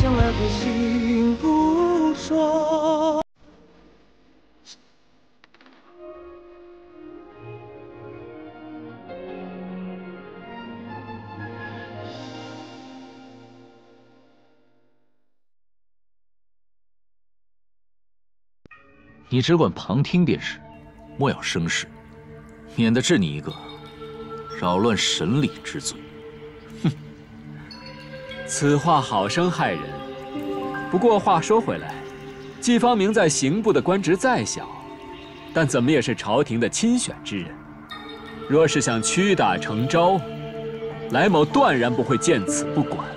想了个心不说。你只管旁听便是，莫要生事，免得治你一个扰乱神理之罪。哼，此话好生害人。不过话说回来，季方明在刑部的官职再小，但怎么也是朝廷的亲选之人。若是想屈打成招，来某断然不会见此不管。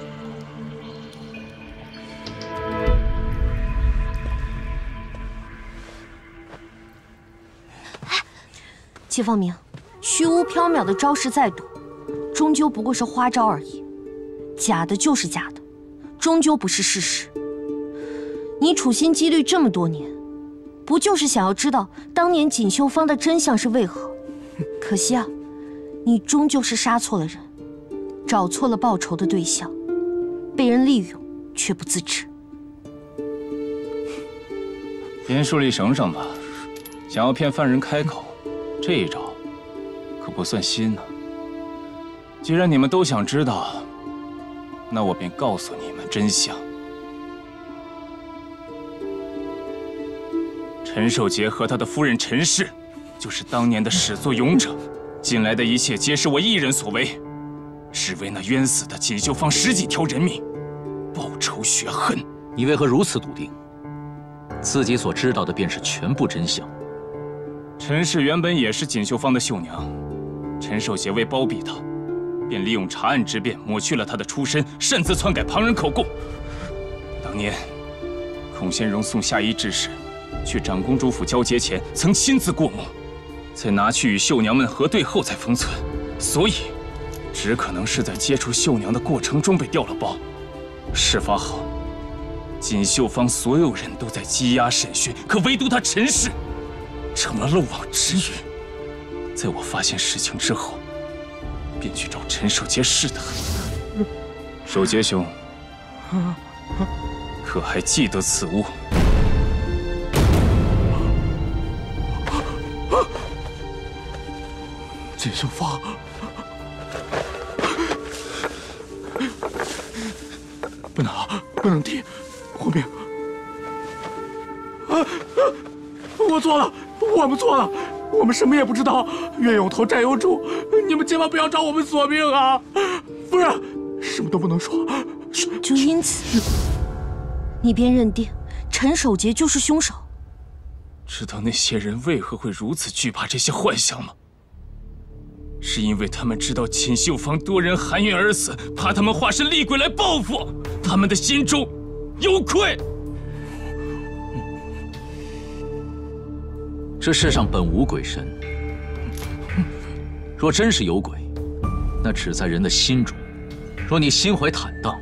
季方明，虚无缥缈的招式再多，终究不过是花招而已。假的就是假的，终究不是事实。你处心积虑这么多年，不就是想要知道当年锦绣坊的真相是为何？可惜啊，你终究是杀错了人，找错了报仇的对象，被人利用却不自知。编树立绳上吧，想要骗犯人开口。 这一招可不算新呢。既然你们都想知道，那我便告诉你们真相。陈寿杰和他的夫人陈氏，就是当年的始作俑者。近来的一切皆是我一人所为，只为那冤死的锦绣坊10几条人命，报仇雪恨。你为何如此笃定？自己所知道的便是全部真相。 陈氏原本也是锦绣坊的绣娘，陈寿杰为包庇她，便利用查案之便抹去了她的出身，擅自篡改旁人口供。当年，孔先荣送夏衣致仕，去长公主府交接前，曾亲自过目，在拿去与绣娘们核对后才封存，所以，只可能是在接触绣娘的过程中被调了包。事发后，锦绣坊所有人都在羁押审讯，可唯独他陈氏。 成了漏网之鱼。在我发现事情之后，便去找陈守杰试探。守杰兄，可还记得此物？锦绣坊，不能提，护命！我错了。 我们错了，我们什么也不知道，冤有头债有主，你们千万不要找我们索命啊！夫人，什么都不能说。就因此，你便认定陈守杰就是凶手？知道那些人为何会如此惧怕这些幻象吗？是因为他们知道锦绣坊多人含冤而死，怕他们化身厉鬼来报复，他们的心中有愧。 这世上本无鬼神，若真是有鬼，那只在人的心中。若你心怀坦荡，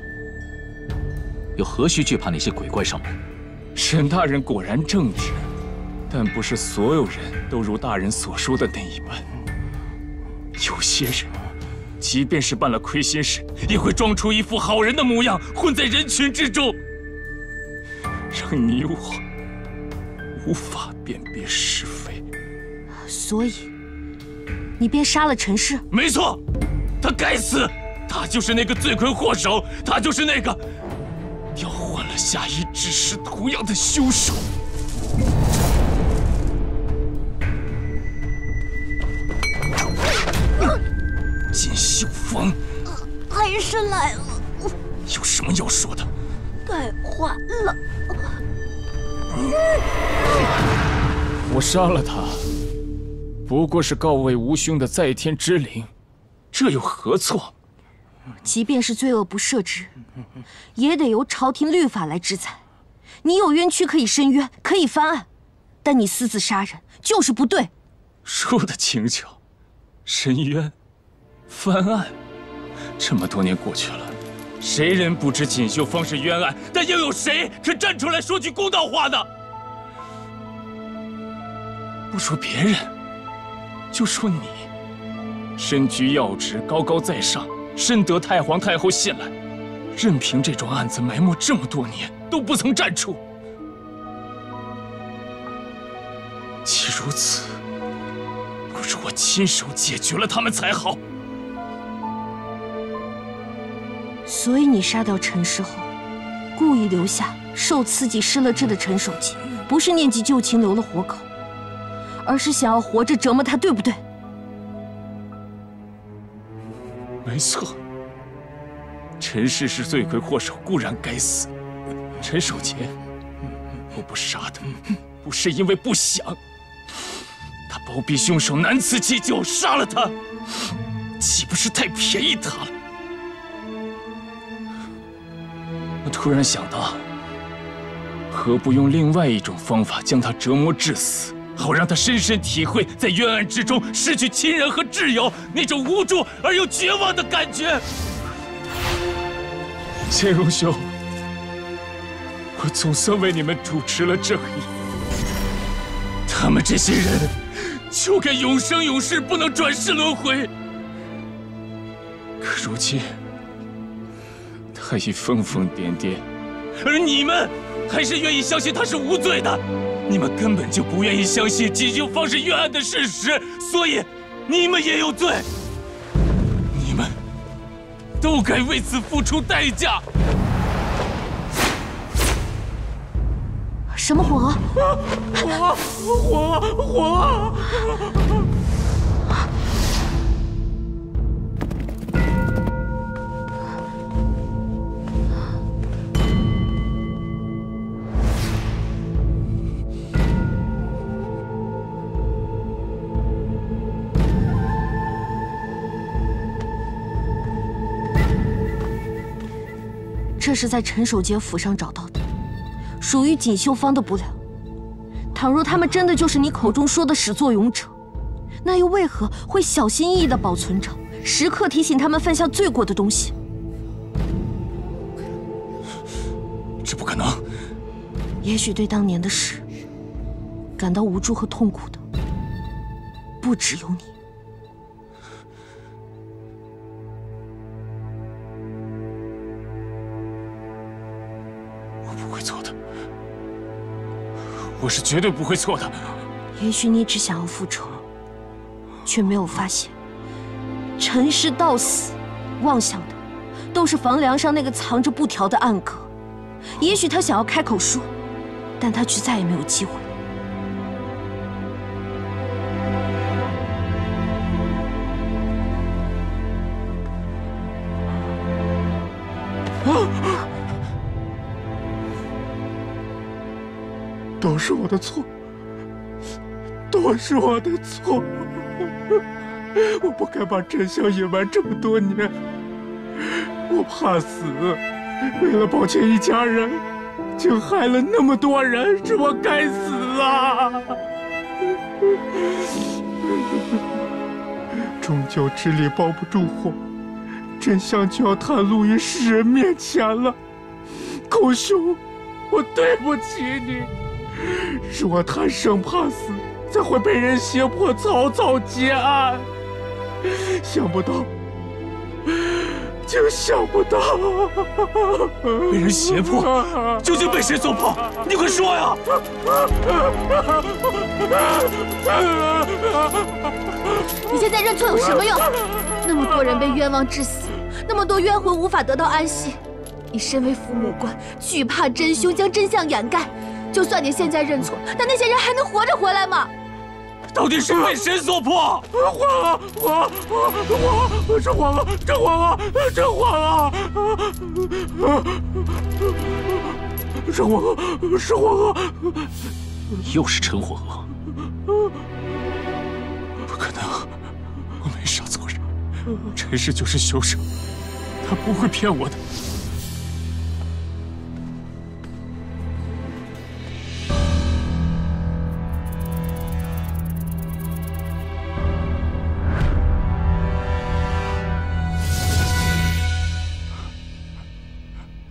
又何须惧怕那些鬼怪上门？沈大人果然正直，但不是所有人都如大人所说的那一般。有些人，即便是办了亏心事，也会装出一副好人的模样，混在人群之中，让你我无法辨别是非。所以，你便杀了陈氏？没错，他该死，他就是那个罪魁祸首，他就是那个调换了夏衣致仕图样的凶手。锦绣坊，还是来了。有什么要说的？该还了。 我杀了他，不过是告慰吴兄的在天之灵，这又何错？即便是罪恶不赦之人，也得由朝廷律法来制裁。你有冤屈可以申冤，可以翻案，但你私自杀人就是不对。说的轻巧，申冤、翻案，这么多年过去了，谁人不知锦绣坊是冤案？但又有谁肯站出来说句公道话呢？不说别人，就说你，身居要职，高高在上，深得太皇太后信赖，任凭这桩案子埋没这么多年，都不曾站出。既如此，不如我亲手解决了他们才好。所以你杀掉陈氏后，故意留下受刺激失了智的陈守杰，不是念及旧情留了活口，而是想要活着折磨他，对不对？没错，陈氏是罪魁祸首，固然该死。陈守杰，我不杀他，不是因为不想，他包庇凶手难辞其咎，杀了他，岂不是太便宜他了？我突然想到，何不用另外一种方法将他折磨致死？好让他深深体会在冤案之中失去亲人和挚友那种无助而又绝望的感觉。乾隆兄，我总算为你们主持了正义。他们这些人就该永生永世，不能转世轮回。可如今，他已疯疯癫癫，而你们还是愿意相信他是无罪的。你们根本就不愿意相信锦绣坊是冤案的事实，所以你们也有罪。你们都该为此付出代价。什么火火火！这是在陈守杰府上找到的，属于锦绣坊的布料。倘若他们真的就是你口中说的始作俑者，那又为何会小心翼翼地保存着，时刻提醒他们犯下罪过的东西？这不可能。也许对当年的事感到无助和痛苦的，不只有你。我是绝对不会错的。也许你只想要复仇，却没有发现，陈氏到死，妄想的都是房梁上那个藏着布条的暗格。也许他想要开口说，但他却再也没有机会。都是我的错，都是我的错。我不该把真相隐瞒这么多年，我怕死，为了保全一家人，竟害了那么多人，是我该死啊！终究纸里包不住火，真相就要袒露于世人面前了。寇兄，我对不起你。是我贪生怕死，才会被人胁迫草草结案。想不到，竟想不到，被人胁迫，究竟被谁所迫？你快说呀！你现在认错有什么用？那么多人被冤枉致死，那么多冤魂无法得到安息。你身为父母官，惧怕真凶将真相掩盖。就算你现在认错，但那些人还能活着回来吗？到底是被谁所迫？是皇啊！真皇啊！真皇啊！是皇啊！是皇啊！又是陈火娥。不可能，我没杀错人，陈氏就是凶手，他不会骗我的。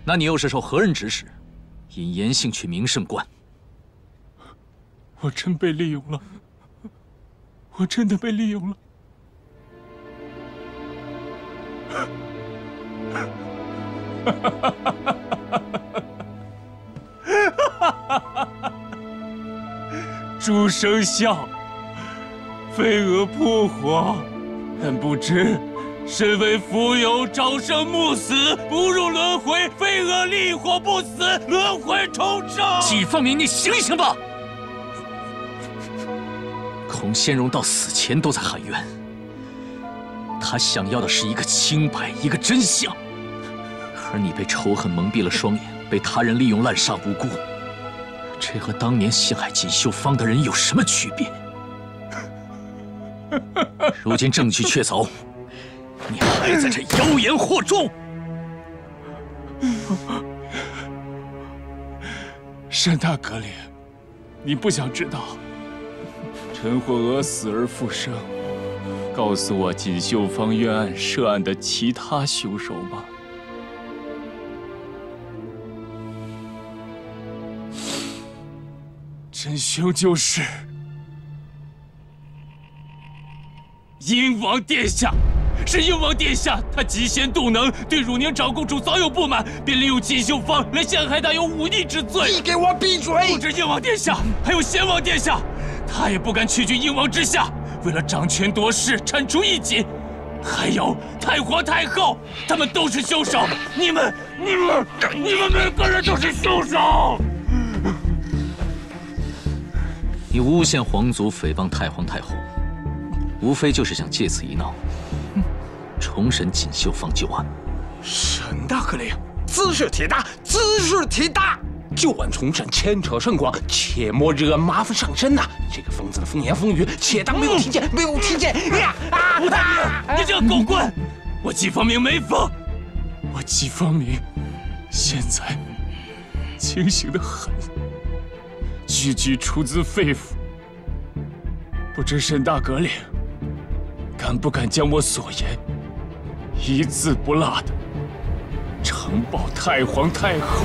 那你又是受何人指使，引严姓去明胜观？我真被利用了，我真的被利用了。朱生孝，飞蛾扑火，但不知身为蜉蝣，朝生暮死，不入轮回；飞蛾厉火不死，轮回重生。季方明，你醒醒吧！孔仙荣到死前都在喊冤，他想要的是一个清白，一个真相。而你被仇恨蒙蔽了双眼，被他人利用滥杀无辜，这和当年陷害锦绣坊的人有什么区别？如今证据确凿，你还在这妖言惑众！单大阁领，你不想知道陈火娥死而复生，告诉我锦绣坊冤案涉案的其他凶手吗？真凶就是鹰王殿下，是鹰王殿下，他嫉贤妒能，对汝宁长公主早有不满，便利用锦绣坊来陷害他，有忤逆之罪。你给我闭嘴！不止鹰王殿下，还有贤王殿下，他也不敢屈居鹰王之下，为了掌权夺势，铲除异己。还有太皇太后，他们都是凶手。你们每个人都是凶手。你诬陷皇族，诽谤太皇太后，无非就是想借此一闹，重审锦绣坊旧案。沈大阁领，兹事体大，兹事体大！旧案重审，牵扯甚广，切莫惹麻烦上身呐！这个疯子的风言风语，且当没有听见，没有听见！吴大明，你这个狗官！我季方明没疯，我季方明现在清醒得很。句句出自肺腑，不知沈大阁领敢不敢将我所言一字不落的呈报太皇太后？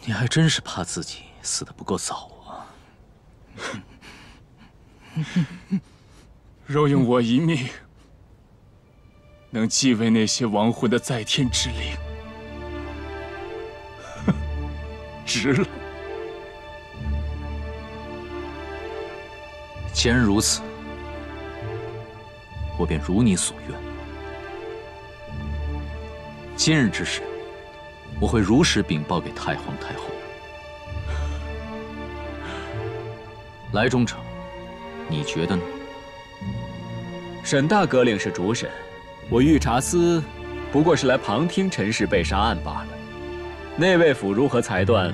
你还真是怕自己死得不够早啊！若用我一命能继位那些亡魂的在天之灵，值了。既然如此，我便如你所愿。今日之事，我会如实禀报给太皇太后。来中丞，你觉得呢？沈大阁领是主审。我御茶司不过是来旁听陈氏被杀案罢了，内卫府如何裁断，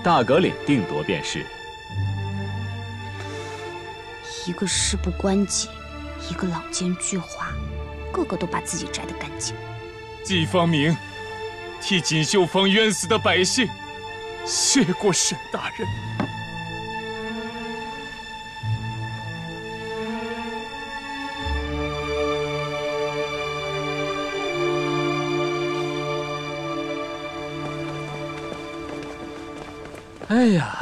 大阁领定夺便是。一个事不关己，一个老奸巨猾，个个都把自己摘得干净。季方明替锦绣坊冤死的百姓谢过沈大人。哎呀，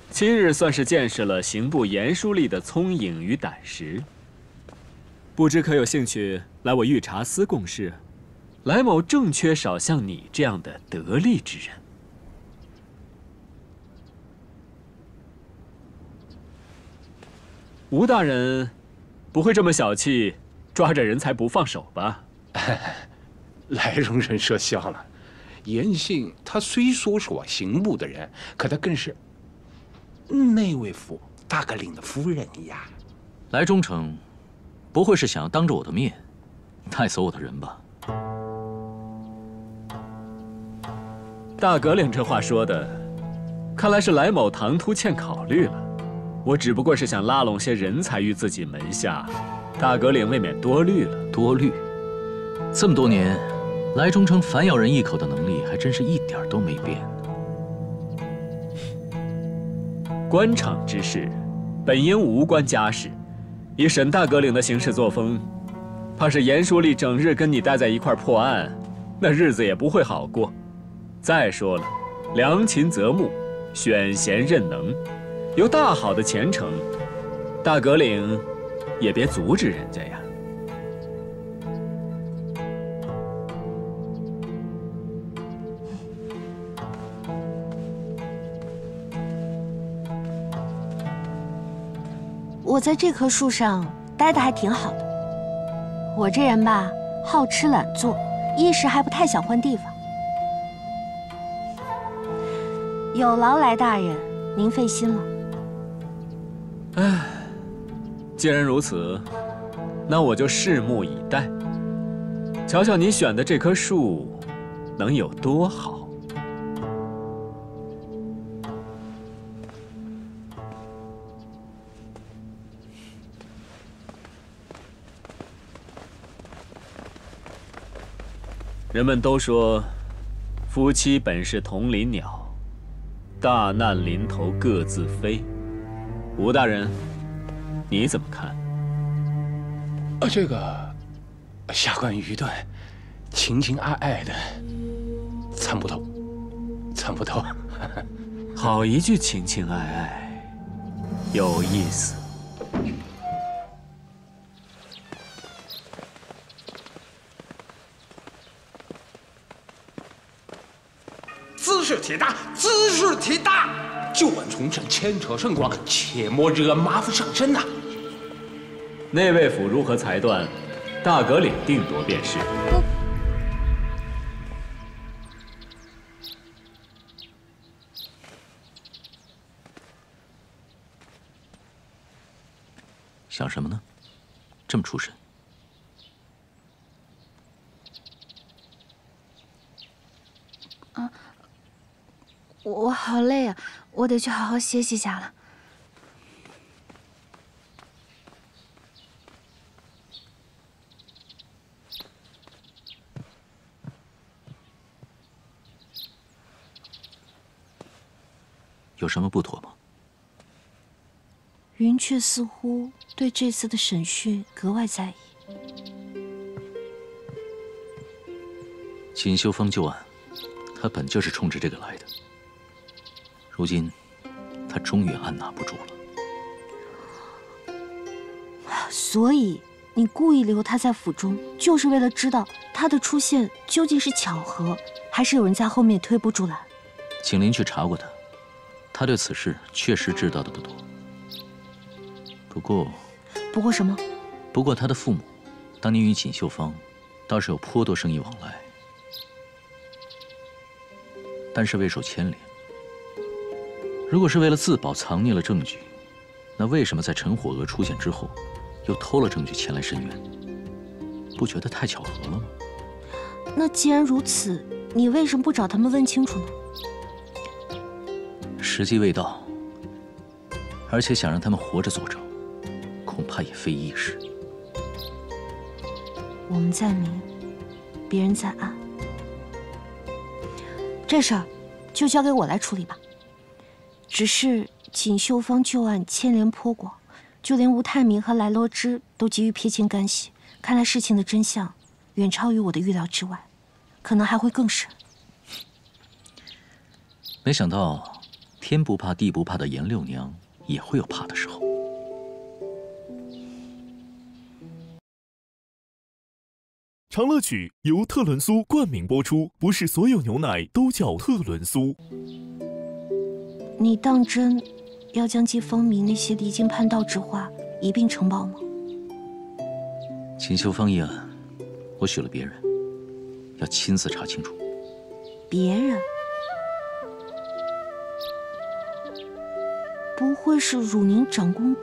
今日算是见识了刑部严书吏的聪颖与胆识。不知可有兴趣来我御茶司共事？来某正缺少像你这样的得力之人。吴大人，不会这么小气，抓着人才不放手吧？来容人说笑了。严姓他虽说是我刑部的人，可他更是内卫府大阁领的夫人呀。来中丞，不会是想要当着我的面带走我的人吧？大阁领这话说的，看来是来某唐突欠考虑了。我只不过是想拉拢些人才于自己门下，大革领未免多虑了。多虑？这么多年，来中城反咬人一口的能力还真是一点都没变。官场之事，本应无关家事。以沈大革领的行事作风，怕是严书立整日跟你待在一块破案，那日子也不会好过。再说了，良禽择木，选贤任能，有大好的前程，大革领也别阻止人家呀。我在这棵树上待得还挺好的。我这人吧，好吃懒做，一时还不太想换地方。有劳来大人，您费心了。唉，既然如此，那我就拭目以待，瞧瞧你选的这棵树能有多好。人们都说，夫妻本是同林鸟，大难临头各自飞。吴大人，你怎么看？这个下官愚钝，情情爱爱的，参不透，参不透。好一句情情爱爱，有意思。姿势体大，姿势体大，旧案重审，牵扯甚广，切莫惹麻烦上身呐。内卫府如何裁断，大革领定夺便是。想什么呢？这么出神。我好累啊，我得去好好歇息一下了。有什么不妥吗？云雀似乎对这次的审讯格外在意。锦绣坊旧案，他本就是冲着这个来的。如今，他终于按捺不住了。所以，你故意留他在府中，就是为了知道他的出现究竟是巧合，还是有人在后面推波助澜？景林去查过他，他对此事确实知道的不多。不过什么？不过他的父母，当年与锦绣坊倒是有颇多生意往来，但是未受牵连。如果是为了自保藏匿了证据，那为什么在陈火娥出现之后，又偷了证据前来申冤？不觉得太巧合了吗？那既然如此，你为什么不找他们问清楚呢？时机未到，而且想让他们活着作证，恐怕也非易事。我们在明，别人在暗，这事儿就交给我来处理吧。只是锦绣坊旧案牵连颇广，就连吴泰明和来罗之都急于撇清干系，看来事情的真相远超于我的预料之外，可能还会更深。没想到天不怕地不怕的颜六娘也会有怕的时候。长乐曲由特仑苏冠名播出，不是所有牛奶都叫特仑苏。你当真要将季风明那些离经叛道之话一并呈报吗？锦绣坊一案，我许了别人，要亲自查清楚。别人？不会是汝宁长公主？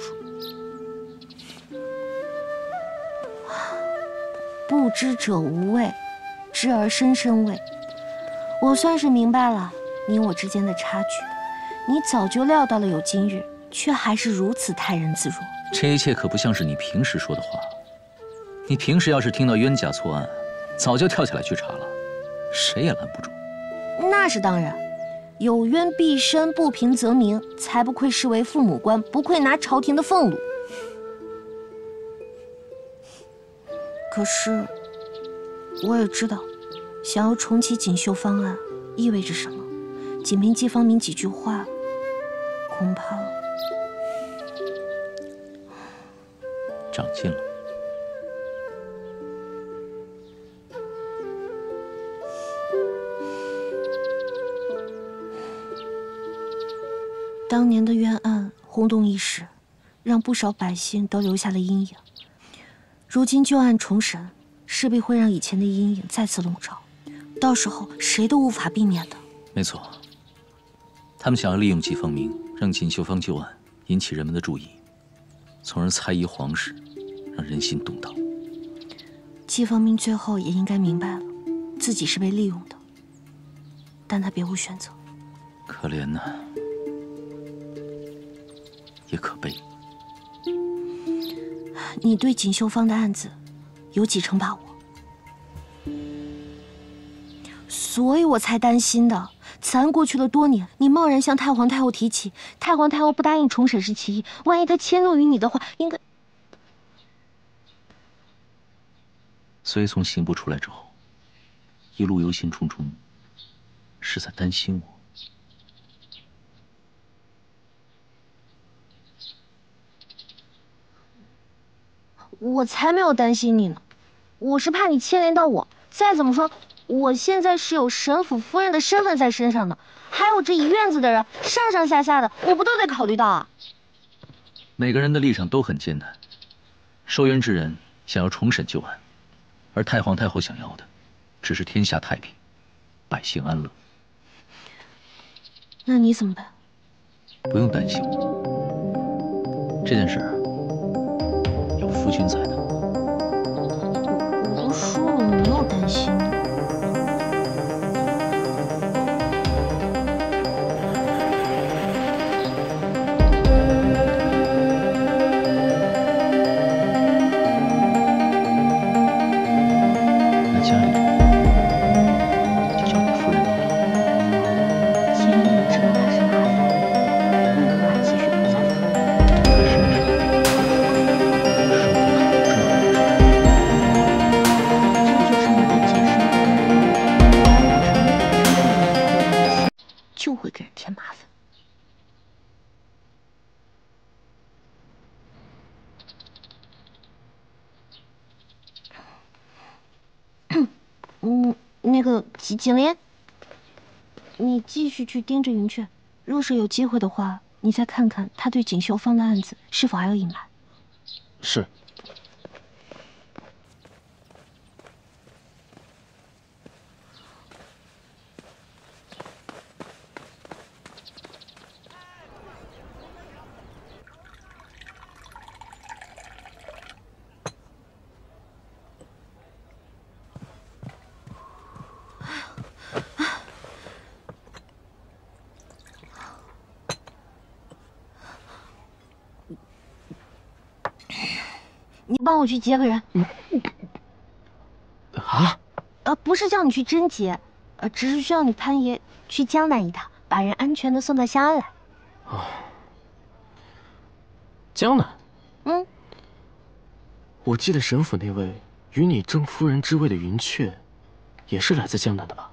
不知者无畏，知而深深畏。我算是明白了你我之间的差距。你早就料到了有今日，却还是如此泰然自若。这一切可不像是你平时说的话。你平时要是听到冤假错案，早就跳起来去查了，谁也拦不住。那是当然，有冤必伸，不平则鸣，才不愧视为父母官，不愧拿朝廷的俸禄。可是，我也知道，想要重启锦绣方案意味着什么。仅凭季方明几句话，恐怕长进了。当年的冤案轰动一时，让不少百姓都留下了阴影。如今旧案重审，势必会让以前的阴影再次笼罩，到时候谁都无法避免的。没错，他们想要利用季方明，让锦绣坊旧案引起人们的注意，从而猜疑皇室，让人心动荡。季方明最后也应该明白了，自己是被利用的，但他别无选择。可怜呐，也可悲。你对锦绣坊的案子有几成把握？所以我才担心的。此案过去了多年，你贸然向太皇太后提起，太皇太后不答应重审是其一，万一她迁怒于你的话，应该……所以从刑部出来之后，一路忧心忡忡，是在担心我。我才没有担心你呢，我是怕你牵连到我。再怎么说，我现在是有沈府夫人的身份在身上的，还有这一院子的人，上上下下的，我不都得考虑到啊？每个人的立场都很艰难，受冤之人想要重审旧案，而太皇太后想要的只是天下太平，百姓安乐。那你怎么办？不用担心我，这件事有夫君在呢。我都说了，我没有担心你。就会给人添麻烦。那个锦莲，你继续去盯着云雀，若是有机会的话，你再看看他对锦绣坊的案子是否还有隐瞒。是。你帮我去接个人。啊？不是叫你去贞洁，只是需要你潘爷去江南一趟，把人安全的送到湘安来。啊，江南？我记得沈府那位与你争夫人之位的云雀，也是来自江南的吧？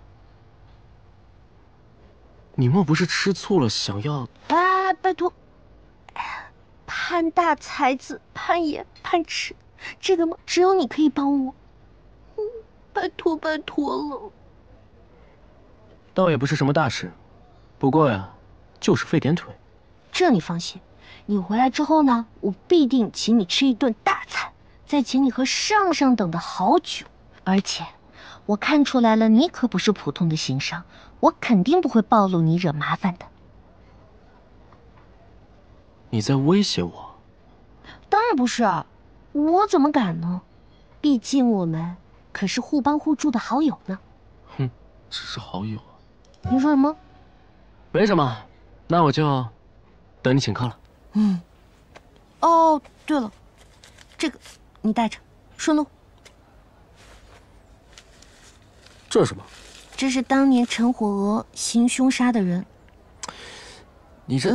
你莫不是吃醋了，想要……拜托。潘大才子、潘爷、潘池，这个梦只有你可以帮我，拜托拜托了。倒也不是什么大事，不过呀，就是费点腿。这你放心，你回来之后呢，我必定请你吃一顿大餐，再请你喝上上等的好酒。而且，我看出来了，你可不是普通的行商，我肯定不会暴露你惹麻烦的。你在威胁我？当然不是，我怎么敢呢？毕竟我们可是互帮互助的好友呢。哼，只是好友。你说什么？没什么，那我就等你请客了。嗯。哦，对了，这个你带着，顺路。这是什么？这是当年陈火娥行凶杀的人。你这……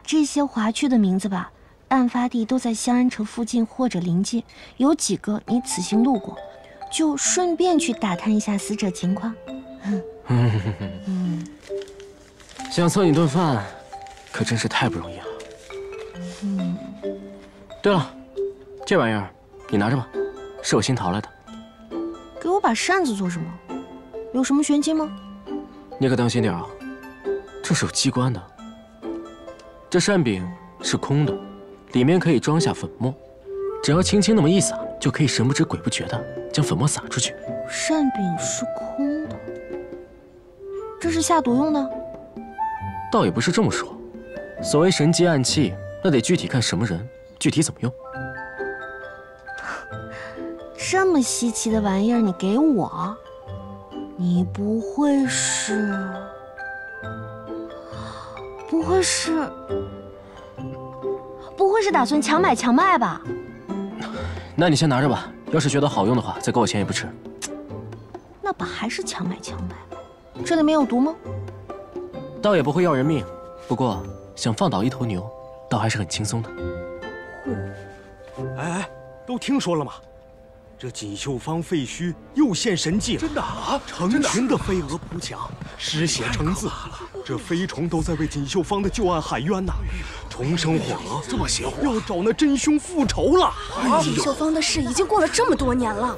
这些华区的名字吧，案发地都在香安城附近或者临近，有几个你此行路过，就顺便去打探一下死者情况。想蹭你顿饭，可真是太不容易了。对了，这玩意儿你拿着吧，是我新淘来的。给我把扇子做什么？有什么玄机吗？你可当心点啊，这是有机关的。这扇柄是空的，里面可以装下粉末，只要轻轻那么一撒，就可以神不知鬼不觉的将粉末撒出去。扇柄是空的，这是下毒用的？倒也不是这么说，所谓神机暗器，那得具体看什么人，具体怎么用。这么稀奇的玩意儿，你给我？你不会是？不会是打算强买强卖吧？那你先拿着吧，要是觉得好用的话，再给我钱也不迟。那不还是强买强卖？这里面有毒吗？倒也不会要人命，不过想放倒一头牛，倒还是很轻松的。哎，都听说了吗？这锦绣坊废墟又现神迹了！真的啊！成群的飞蛾扑墙，尸血成字。这飞虫都在为锦绣坊的旧案喊冤呐！重生火蛾这么邪乎，要找那真凶复仇了！锦绣坊的事已经过了这么多年了，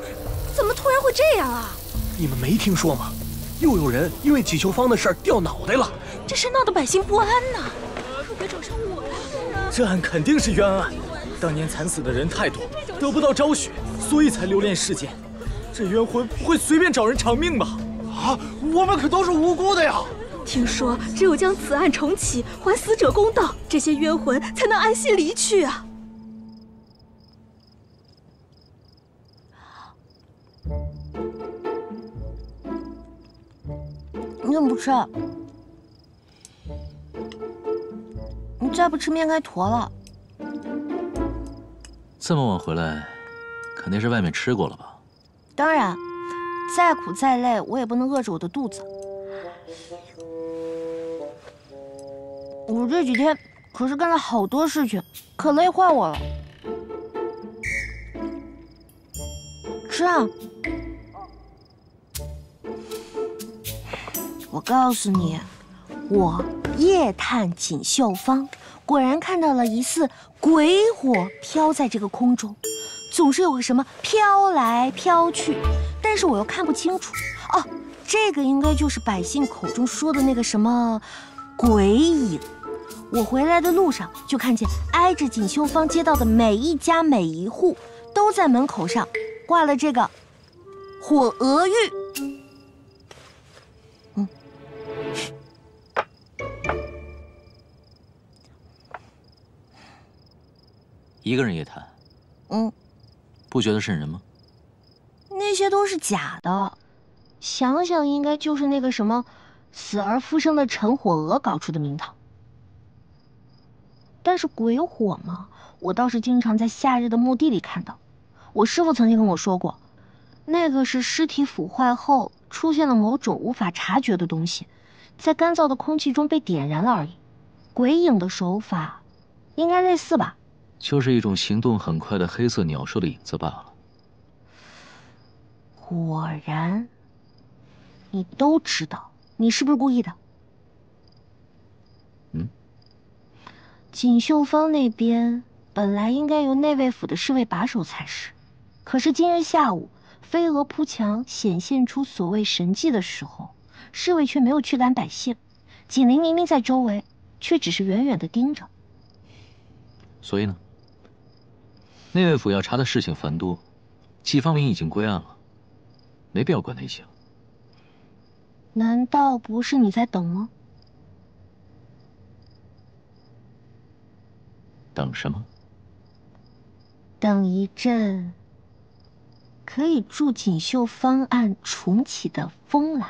怎么突然会这样啊？你们没听说吗？又有人因为锦绣坊的事掉脑袋了。这是闹得百姓不安呐！可别找上我来！这案肯定是冤案，当年惨死的人太多，得不到昭许，所以才留恋世间。这冤魂不会随便找人偿命吧？啊，我们可都是无辜的呀！听说只有将此案重启，还死者公道，这些冤魂才能安心离去啊！你怎么不吃？你再不吃面该坨了。这么晚回来，肯定是外面吃过了吧？当然，再苦再累，我也不能饿着我的肚子。我这几天可是干了好多事情，可累坏我了。吃啊！我告诉你，我夜探锦绣坊，果然看到了疑似鬼火飘在这个空中，总是有个什么飘来飘去，但是我又看不清楚。哦，这个应该就是百姓口中说的那个什么鬼影。我回来的路上就看见挨着锦绣坊街道的每一家每一户都在门口上挂了这个火蛾玉。一个人夜探，不觉得瘆人吗？那些都是假的，想想应该就是那个什么死而复生的陈火娥搞出的名堂。但是鬼火嘛，我倒是经常在夏日的墓地里看到。我师父曾经跟我说过，那个是尸体腐坏后出现了某种无法察觉的东西，在干燥的空气中被点燃了而已。鬼影的手法应该类似吧？就是一种行动很快的黑色鸟兽的影子罢了。果然，你都知道，你是不是故意的？锦绣坊那边本来应该由内卫府的侍卫把守才是，可是今日下午飞蛾扑墙显现出所谓神迹的时候，侍卫却没有驱赶百姓，警铃明明在周围，却只是远远地盯着。所以呢？内卫府要查的事情繁多，季方明已经归案了，没必要管那些了。难道不是你在等吗？等什么？等一阵可以助锦绣坊案重启的风来。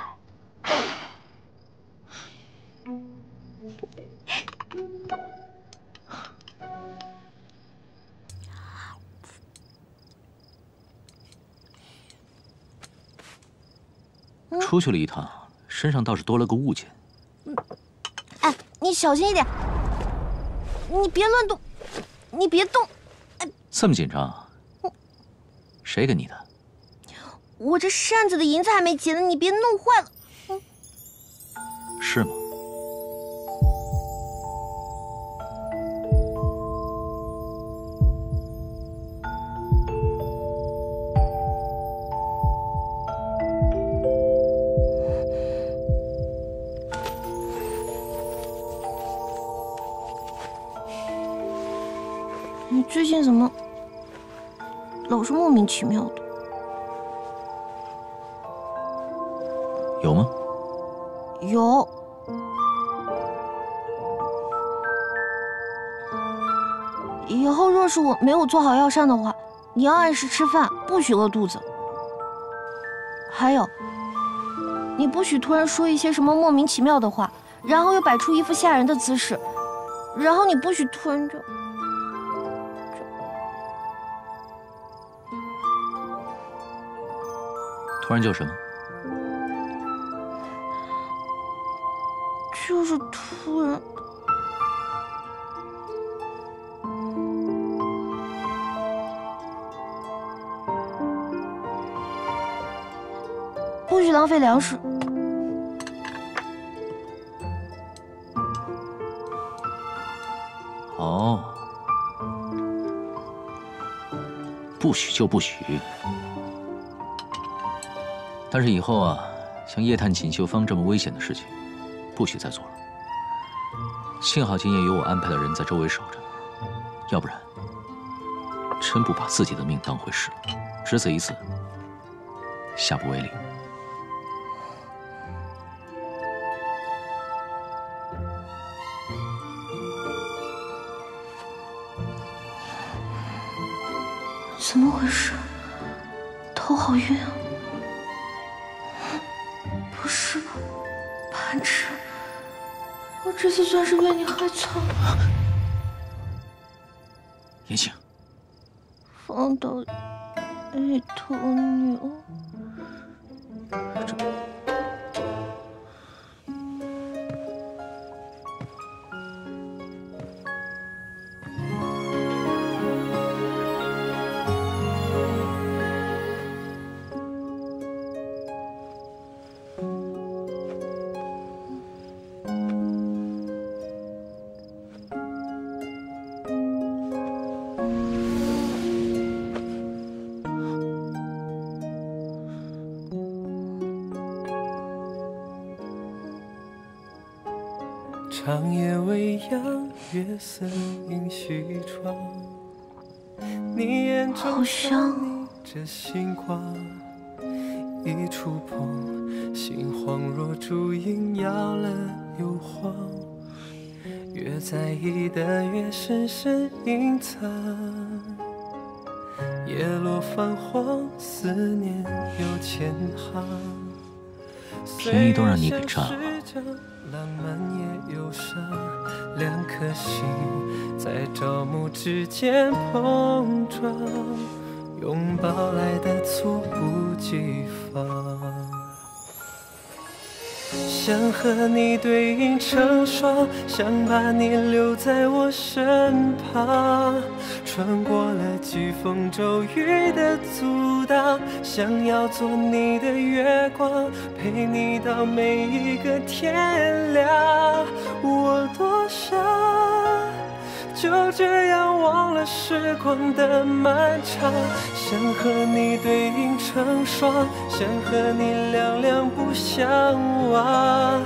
出去了一趟，身上倒是多了个物件。哎，你小心一点，你别乱动，你别动。哎，这么紧张啊？谁给你的？我这扇子的银子还没结呢，你别弄坏了。是吗？你最近怎么老是莫名其妙的？有吗？有。以后若是我没有做好药膳的话，你要按时吃饭，不许饿肚子。还有，你不许突然说一些什么莫名其妙的话，然后又摆出一副吓人的姿势，然后你不许突然就。突然就什么？就是突然。不许浪费粮食。哦，不许就不许。但是以后啊，像夜探锦绣坊这么危险的事情，不许再做了。幸好今夜有我安排的人在周围守着，要不然真不把自己的命当回事，只此一次，下不为例。怎么回事？头好晕啊！不是吧，盘池，我这次算是被你害惨了。言行，放到一头牛。长夜未央，月色映西窗。你眼中熨熨着星光，一触碰，心恍若烛影，摇了又晃。越在意的越深深隐藏，叶落泛黄，思念有千行。便宜都让你给占了。浪漫也忧伤，两颗心在朝暮之间碰撞，拥抱来的猝不及防。想和你对影成双，想把你留在我身旁，穿过了疾风骤雨的阻挡，想要做你的月光，陪你到每一个天亮。我多想就这样忘了时光的漫长，想和你对影成双，想和你两两不相忘。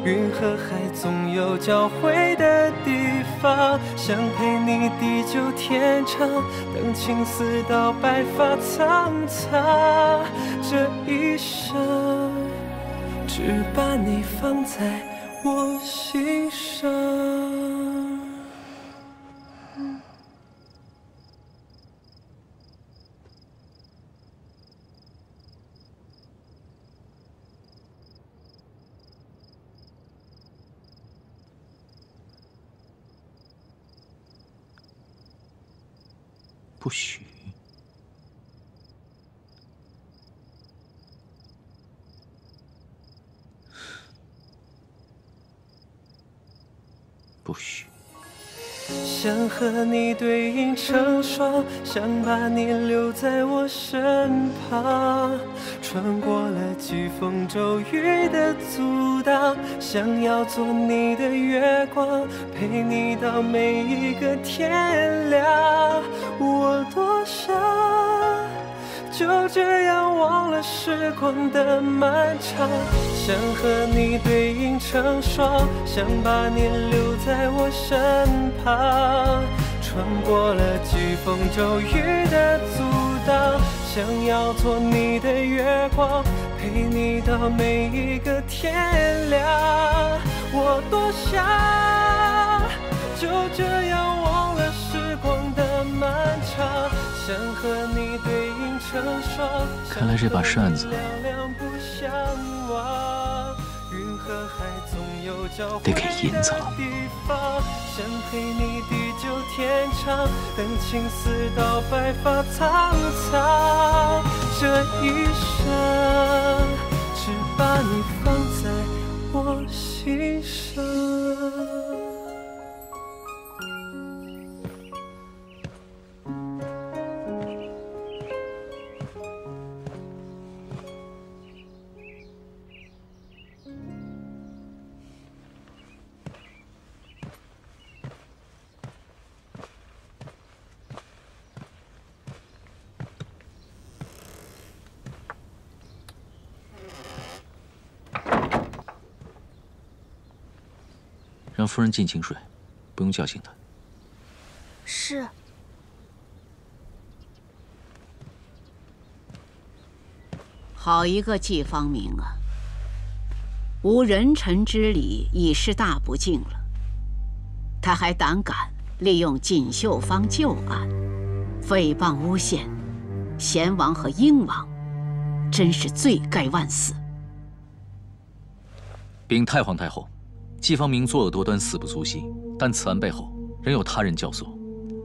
云和海总有交汇的地方，想陪你地久天长，等青丝到白发苍苍。这一生只把你放在我心上。不许！不许。想和你对影成双，想把你留在我身旁，穿过了疾风骤雨的阻挡，想要做你的月光，陪你到每一个天亮。我多想就这样忘了时光的漫长，想和你对影成双，想把你留在我身旁，穿过了疾风骤雨的阻挡，想要做你的月光，陪你到每一个天亮。我多想就这样忘了时光的漫长，想和你对影成双。看来这把扇子得给银子了。想陪你地久天长，等青丝到白发苍苍。这一生只把你放在我心上。让夫人尽情睡，不用叫醒她。是。好一个季方明啊！无人臣之礼，已是大不敬了。他还胆敢利用锦绣坊旧案，诽谤诬陷贤王和英王，真是罪该万死。禀太皇太后。季方明作恶多端，死不足惜，但此案背后仍有他人教唆，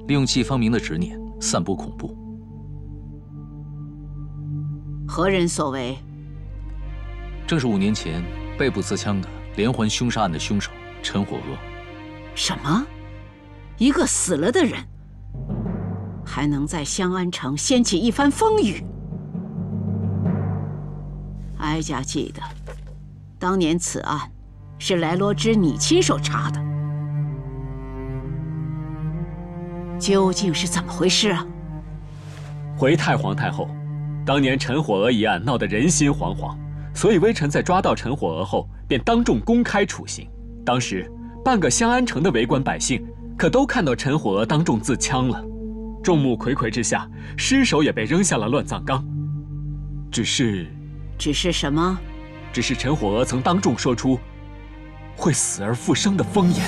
利用季方明的执念散播恐怖。何人所为？正是5年前被捕自枪的连环凶杀案的凶手陈火娥。什么？一个死了的人，还能在香安城掀起一番风雨？哀家记得，当年此案是来罗之你亲手查的，究竟是怎么回事啊？回太皇太后，当年陈火娥一案闹得人心惶惶，所以微臣在抓到陈火娥后，便当众公开处刑。当时半个香安城的围观百姓可都看到陈火娥当众自枪了，众目睽睽之下，尸首也被扔下了乱葬岗。只是什么？只是陈火娥曾当众说出会死而复生的疯言。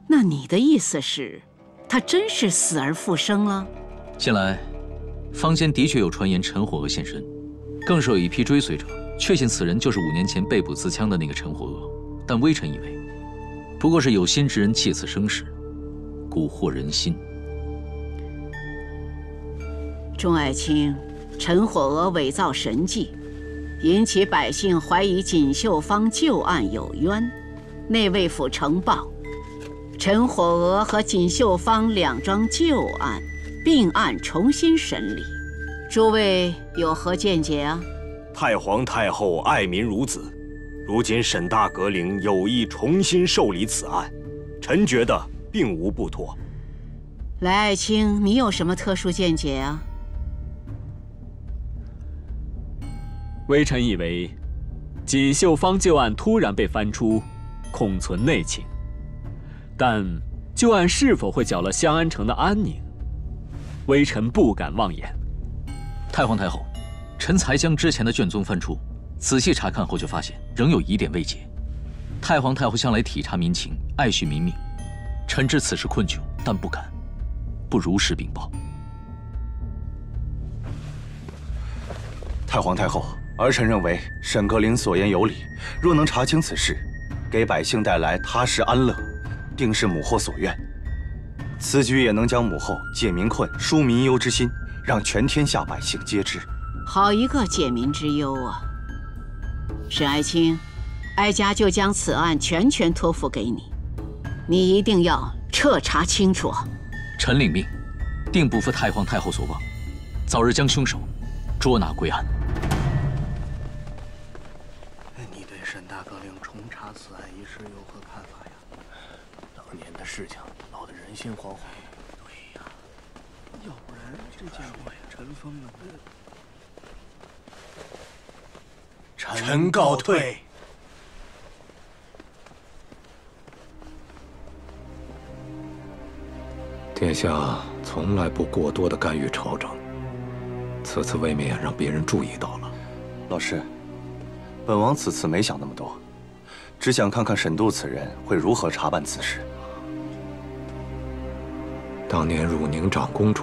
那你的意思是，他真是死而复生了？近来，坊间的确有传言陈火娥现身，更是有一批追随者确信此人就是5年前被捕自枪的那个陈火娥。但微臣以为，不过是有心之人借此生事，蛊惑人心。众爱卿，陈火娥伪造神迹，引起百姓怀疑锦绣坊旧案有冤，内卫府呈报，陈火娥和锦绣坊2桩旧案并案重新审理，诸位有何见解啊？太皇太后爱民如子，如今沈大阁领有意重新受理此案，臣觉得并无不妥。来爱卿，你有什么特殊见解啊？微臣以为，锦绣坊旧案突然被翻出，恐存内情。但旧案是否会搅了香安城的安宁，微臣不敢妄言。太皇太后，臣才将之前的卷宗翻出，仔细查看后，就发现仍有疑点未解。太皇太后向来体察民情，爱恤民命，臣知此事困窘，但不如实禀报。太皇太后，儿臣认为沈阁领所言有理，若能查清此事，给百姓带来踏实安乐，定是母后所愿。此举也能将母后解民困、纾民忧之心，让全天下百姓皆知。好一个解民之忧啊！沈爱卿，哀家就将此案全权托付给你，你一定要彻查清楚。臣领命，定不负太皇太后所望，早日将凶手捉拿归案。你对沈大哥令重查此案一事有何看法呀？当年的事情闹得人心惶惶。对呀，要不然这件事尘封了。臣告退。殿下从来不过多的干预朝政，此次未免让别人注意到了。老师，本王此次没想那么多，只想看看沈度此人会如何查办此事。当年汝宁长公主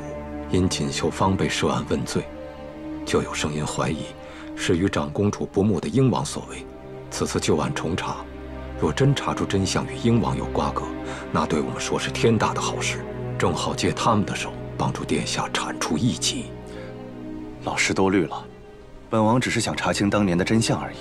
因锦绣坊被涉案问罪，就有声音怀疑是与长公主不睦的英王所为。此次旧案重查，若真查出真相与英王有瓜葛，那对我们说是天大的好事，正好借他们的手帮助殿下铲除异己。老师多虑了，本王只是想查清当年的真相而已。